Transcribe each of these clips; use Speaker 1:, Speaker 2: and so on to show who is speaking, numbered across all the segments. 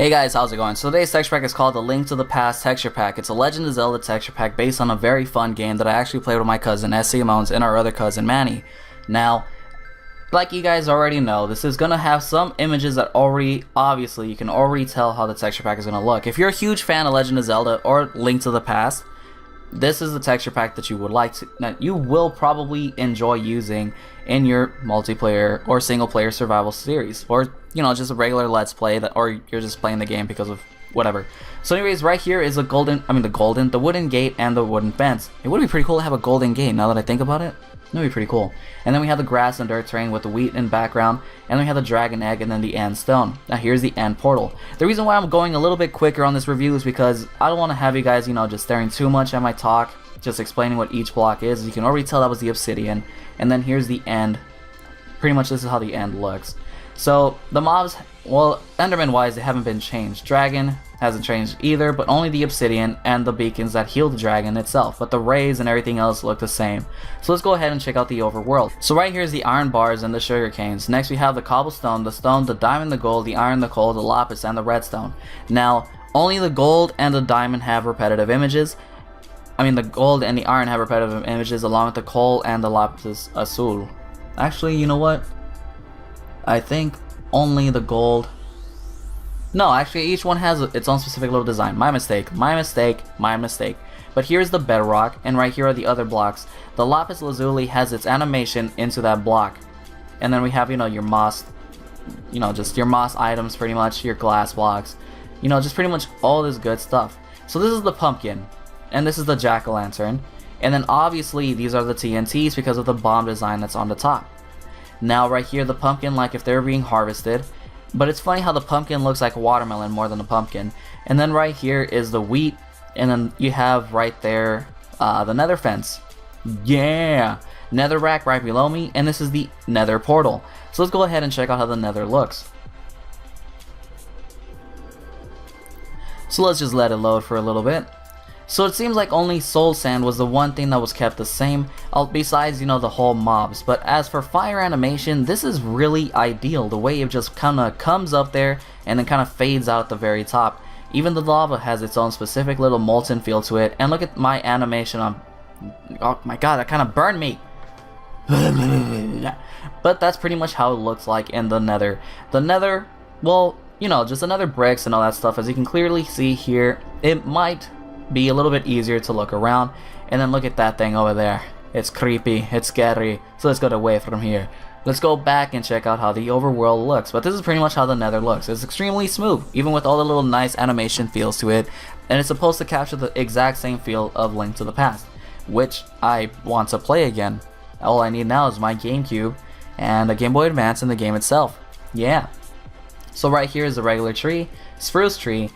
Speaker 1: Hey guys, how's it going? So today's texture pack is called the Link to the Past texture pack. It's a Legend of Zelda texture pack based on a very fun game that I actually played with my cousin SC Amounts and our other cousin Manny. Now, like you guys already know, this is gonna have some images that obviously you can already tell how the texture pack is gonna look. If you're a huge fan of Legend of Zelda or Link to the Past, this is the texture pack that you will probably enjoy using in your multiplayer or single player survival series, or just a regular let's play or you're just playing the game because of whatever. So anyways, right here is the wooden gate and the wooden fence. It would be pretty cool to have a golden gate now that I think about it. That would be pretty cool. And then we have the grass and dirt terrain with the wheat in background, and then we have the dragon egg and then the end stone. Now here's the end portal. The reason why I'm going a little bit quicker on this review is because I don't want to have you guys, just staring too much at my talk, just explaining what each block is. You can already tell that was the obsidian, and then here's the end. Pretty much this is how the end looks. So the mobs, well, Enderman wise, they haven't been changed. Dragon hasn't changed either, but only the obsidian and the beacons that heal the dragon itself. But the rays and everything else look the same. So let's go ahead and check out the overworld. So right here is the iron bars and the sugar canes. Next we have the cobblestone, the stone, the diamond, the gold, the iron, the coal, the lapis, and the redstone. Now, only the gold and the diamond have repetitive images. The gold and the iron have repetitive images along with the coal and the lapis azul. Actually, you know what? I think only the gold. No, actually each one has its own specific little design. My mistake. But here's the bedrock, and right here are the other blocks. The lapis lazuli has its animation into that block. And then we have, your moss, just your moss items pretty much, your glass blocks. Just pretty much all this good stuff. So this is the pumpkin, and this is the jack-o'-lantern. And then obviously these are the TNTs because of the bomb design that's on the top. Now right here, the pumpkin, like if they're being harvested. But it's funny how the pumpkin looks like watermelon more than a pumpkin. And then right here is the wheat. And then you have right there the nether fence. Yeah! Nether rack right below me. And this is the nether portal. So let's go ahead and check out how the nether looks. So let's just let it load for a little bit. So it seems like only soul sand was the one thing that was kept the same, besides, the whole mobs. But as for fire animation, this is really ideal. The way it just kind of comes up there and then kind of fades out at the very top. Even the lava has its own specific little molten feel to it. And look at my animation on... Oh my god, that kind of burned me. But that's pretty much how it looks like in the nether. The nether, well, just another bricks and all that stuff. As you can clearly see here, it might be a little bit easier to look around. And then look at that thing over there. It's creepy, it's scary. So let's get away from here. Let's go back and check out how the overworld looks. But this is pretty much how the nether looks. It's extremely smooth, even with all the little nice animation feels to it. And it's supposed to capture the exact same feel of Link to the Past, which I want to play again. All I need now is my GameCube and a Game Boy Advance and the game itself. Yeah. So right here is the regular tree, spruce tree,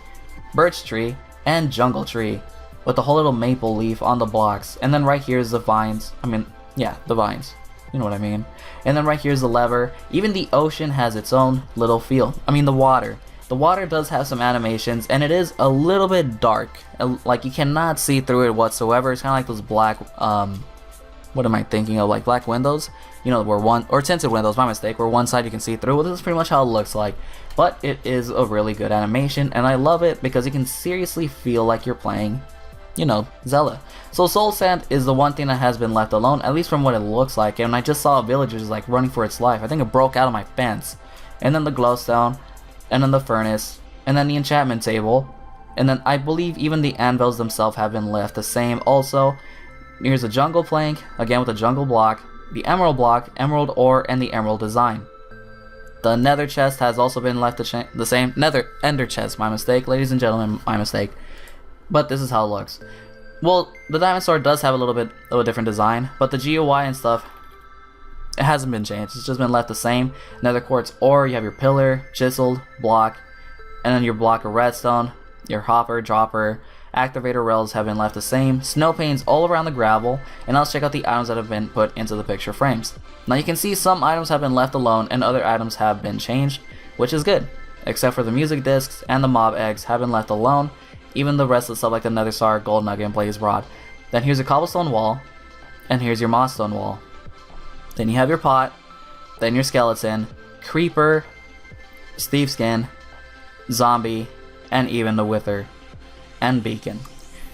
Speaker 1: birch tree, and jungle tree with the whole little maple leaf on the blocks. And then right here is the vines. The vines, you know what I mean. And then right here is the lever. Even the ocean has its own little feel. The water does have some animations, and it is a little bit dark, like you cannot see through it whatsoever. It's kind of like those black what am I thinking of, like black windows, or tinted windows, my mistake, where one side you can see through. Well, this is pretty much how it looks like. But it is a really good animation, and I love it because you can seriously feel like you're playing, Zelda. So soul sand is the one thing that has been left alone, at least from what it looks like. And I just saw a villager just like running for its life. I think it broke out of my fence. And then the glowstone, and then the furnace, and then the enchantment table, and then I believe even the anvils themselves have been left the same also. Here's a jungle plank, again with a jungle block, the emerald block, emerald ore, and the emerald design. The nether chest has also been left the same. Ender chest, my mistake, ladies and gentlemen, my mistake. But this is how it looks. Well, the diamond sword does have a little bit of a different design, but the GUI and stuff, it hasn't been changed. It's just been left the same. Nether quartz ore, you have your pillar, chiseled, block, and then your block of redstone, your hopper, dropper, activator rails have been left the same, snow panes all around the gravel, and now let's check out the items that have been put into the picture frames. Now you can see some items have been left alone and other items have been changed, which is good, except for the music discs and the mob eggs have been left alone, even the rest of the stuff like the nether star, gold nugget, and blaze rod. Then here's a cobblestone wall, and here's your moss stone wall. Then you have your pot, then your skeleton, creeper, Steve skin, zombie, and even the Wither and Beacon.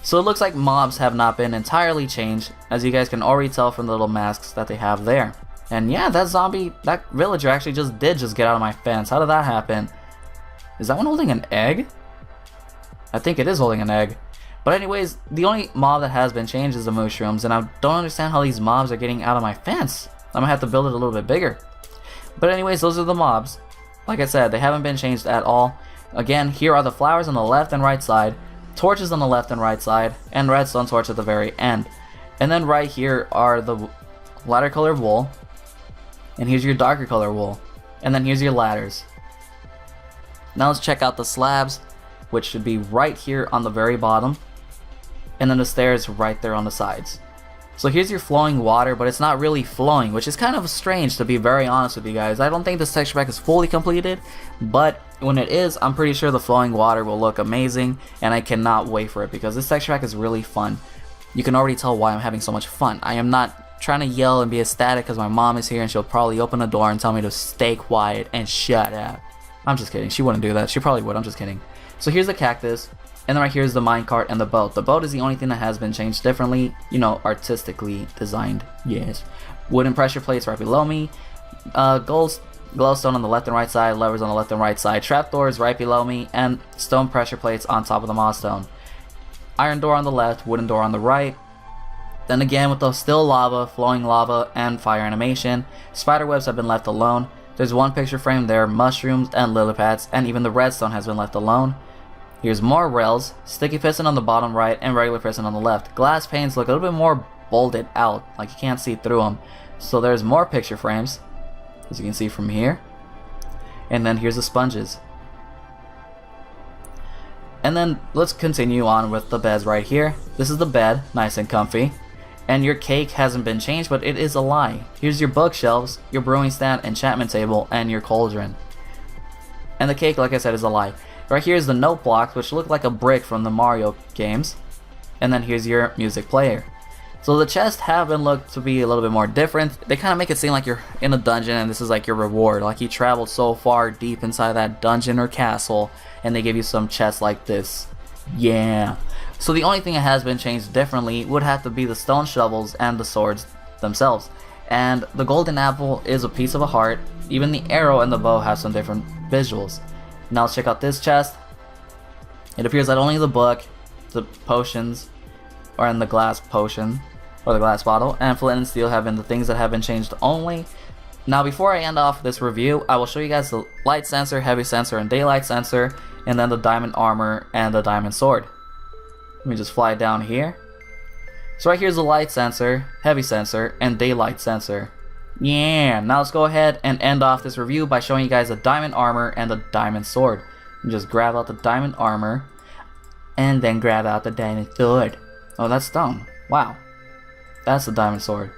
Speaker 1: So it looks like mobs have not been entirely changed, as you guys can already tell from the little masks that they have there. And yeah, that villager actually just did get out of my fence. How did that happen? Is that one holding an egg? I think it is holding an egg. But anyways, the only mob that has been changed is the mushrooms, and I don't understand how these mobs are getting out of my fence. I'm gonna have to build it a little bit bigger. But anyways, those are the mobs. Like I said, they haven't been changed at all. Again, here are the flowers on the left and right side, torches on the left and right side, and redstone torch at the very end. And then right here are the lighter colored wool, and here's your darker color wool, and then here's your ladders. Now let's check out the slabs, which should be right here on the very bottom, and then the stairs right there on the sides. So here's your flowing water, but it's not really flowing, which is kind of strange, to be very honest with you guys. I don't think this texture pack is fully completed, but when it is, I'm pretty sure the flowing water will look amazing, and I cannot wait for it because this texture pack is really fun. You can already tell why I'm having so much fun. I am not trying to yell and be ecstatic because my mom is here and she'll probably open the door and tell me to stay quiet and shut up. I'm just kidding. She wouldn't do that. She probably would. I'm just kidding. So here's the cactus, and then right here is the minecart and the boat. The boat is the only thing that has been changed differently, you know, artistically designed. Yes. Wooden pressure plates right below me. Gold glowstone on the left and right side. Levers on the left and right side. Trapdoors right below me, and stone pressure plates on top of the milestone. Iron door on the left. Wooden door on the right. Then again with the still lava, flowing lava, and fire animation. Spider webs have been left alone. There's one picture frame there, mushrooms and lily pads, and even the redstone has been left alone. Here's more rails, sticky piston on the bottom right and regular piston on the left. Glass panes look a little bit more bolded out, like you can't see through them. So there's more picture frames, as you can see from here. And then here's the sponges. And then let's continue on with the beds right here. This is the bed, nice and comfy. And your cake hasn't been changed, but it is a lie. Here's your bookshelves, your brewing stand, enchantment table, and your cauldron. And the cake, like I said, is a lie. Right here is the note blocks, which look like a brick from the Mario games. And then here's your music player. So the chests have been looked to be a little bit more different. They kind of make it seem like you're in a dungeon and this is like your reward. Like you traveled so far deep inside that dungeon or castle and they give you some chests like this. Yeah. So the only thing that has been changed differently would have to be the stone shovels and the swords themselves. And the golden apple is a piece of a heart. Even the arrow and the bow have some different visuals. Now let's check out this chest. It appears that only the book, the potions, or in the glass potion, or the glass bottle, and flint and steel have been the things that have been changed only. Now before I end off this review, I will show you guys the light sensor, heavy sensor, and daylight sensor, and then the diamond armor and the diamond sword. Let me just fly down here. So right here's the light sensor, heavy sensor, and daylight sensor. Yeah, now let's go ahead and end off this review by showing you guys the diamond armor and the diamond sword. And just grab out the diamond armor, and then grab out the diamond sword. Oh, that's stone. Wow. That's the diamond sword.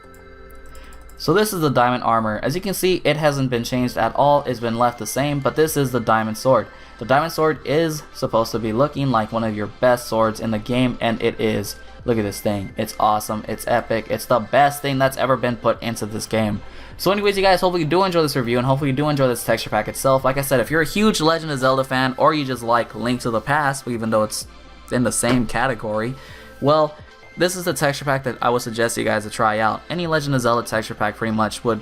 Speaker 1: So this is the diamond armor. As you can see, it hasn't been changed at all. It's been left the same, but this is the diamond sword. The diamond sword is supposed to be looking like one of your best swords in the game, and it is. Look at this thing. It's awesome. It's epic. It's the best thing that's ever been put into this game. So anyways, you guys, hopefully you do enjoy this review, and hopefully you do enjoy this texture pack itself. Like I said, if you're a huge Legend of Zelda fan, or you just like Link to the Past, even though it's in the same category, well, this is the texture pack that I would suggest you guys to try out. Any Legend of Zelda texture pack pretty much would,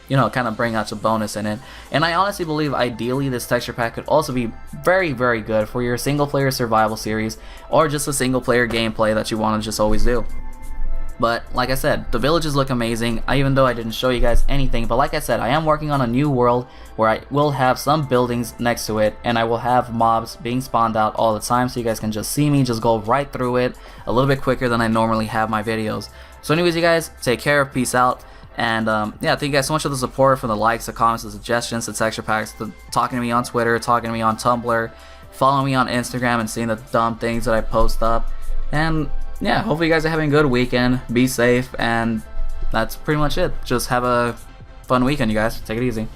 Speaker 1: you know, kind of bring out a bonus in it. And I honestly believe ideally this texture pack could also be very, very good for your single player survival series or just a single player gameplay that you want to just always do. But like I said, the villages look amazing, even though I didn't show you guys anything. But like I said, I am working on a new world where I will have some buildings next to it, and I will have mobs being spawned out all the time, so you guys can just see me just go right through it a little bit quicker than I normally have my videos. So anyways, you guys, take care, peace out, and yeah, thank you guys so much for the support, for the likes, the comments, the suggestions, the texture packs, the talking to me on Twitter, talking to me on Tumblr, following me on Instagram and seeing the dumb things that I post up. And yeah, hopefully you guys are having a good weekend. Be safe, and that's pretty much it. Just have a fun weekend, you guys. Take it easy.